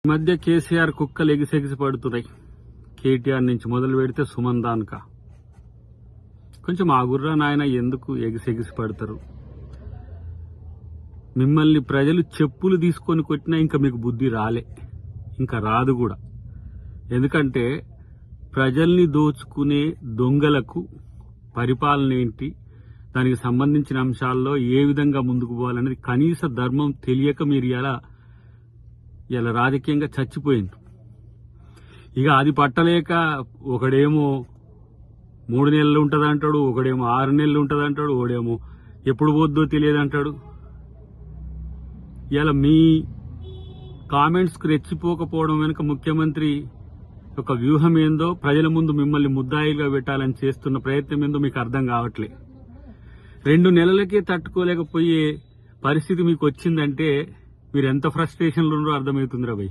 ఈ మధ్య కేసీఆర్ కుక్కలు ఎగిసెగిసి పడుతున్నాయి. కేటీఆర్ నుంచి మొదలు పెడితే సుమన్ దాన్కా. కొంచెం ఆగుర్రా నాయన, ఎందుకు ఎగిసెగిసి పడతారు? మిమ్మల్ని ప్రజలు చెప్పులు తీసుకొని కొట్టినా ఇంకా మీకు బుద్ధి రాలే, ఇంకా రాదు కూడా. ఎందుకంటే ప్రజల్ని దోచుకునే దొంగలకు పరిపాలన ఏంటి, దానికి సంబంధించిన అంశాల్లో ఏ విధంగా ముందుకు పోవాలనేది కనీస ధర్మం తెలియక మీరు ఇలా రాజకీయంగా చచ్చిపోయింది. ఇక అది పట్టలేక ఒకడేమో 3 నెలలు ఉంటుంది అంటాడు, ఒకడేమో 6 నెలలు ఉంటుంది అంటాడు, ఒకడేమో ఎప్పుడు పోద్దో తెలియదు అంటాడు. ఇలా మీ కామెంట్స్కి రెచ్చిపోకపోవడం వెనుక ముఖ్యమంత్రి యొక్క వ్యూహం ఏందో, ప్రజల ముందు మిమ్మల్ని ముద్దాయిలుగా పెట్టాలని చేస్తున్న ప్రయత్నం ఏందో మీకు అర్థం కావట్లే. 2 నెలలకే తట్టుకోలేకపోయే పరిస్థితి మీకు వచ్చిందంటే మీరు ఎంత ఫ్రస్ట్రేషన్లో ఉన్నారో అర్థమవుతుందిరా భయ్.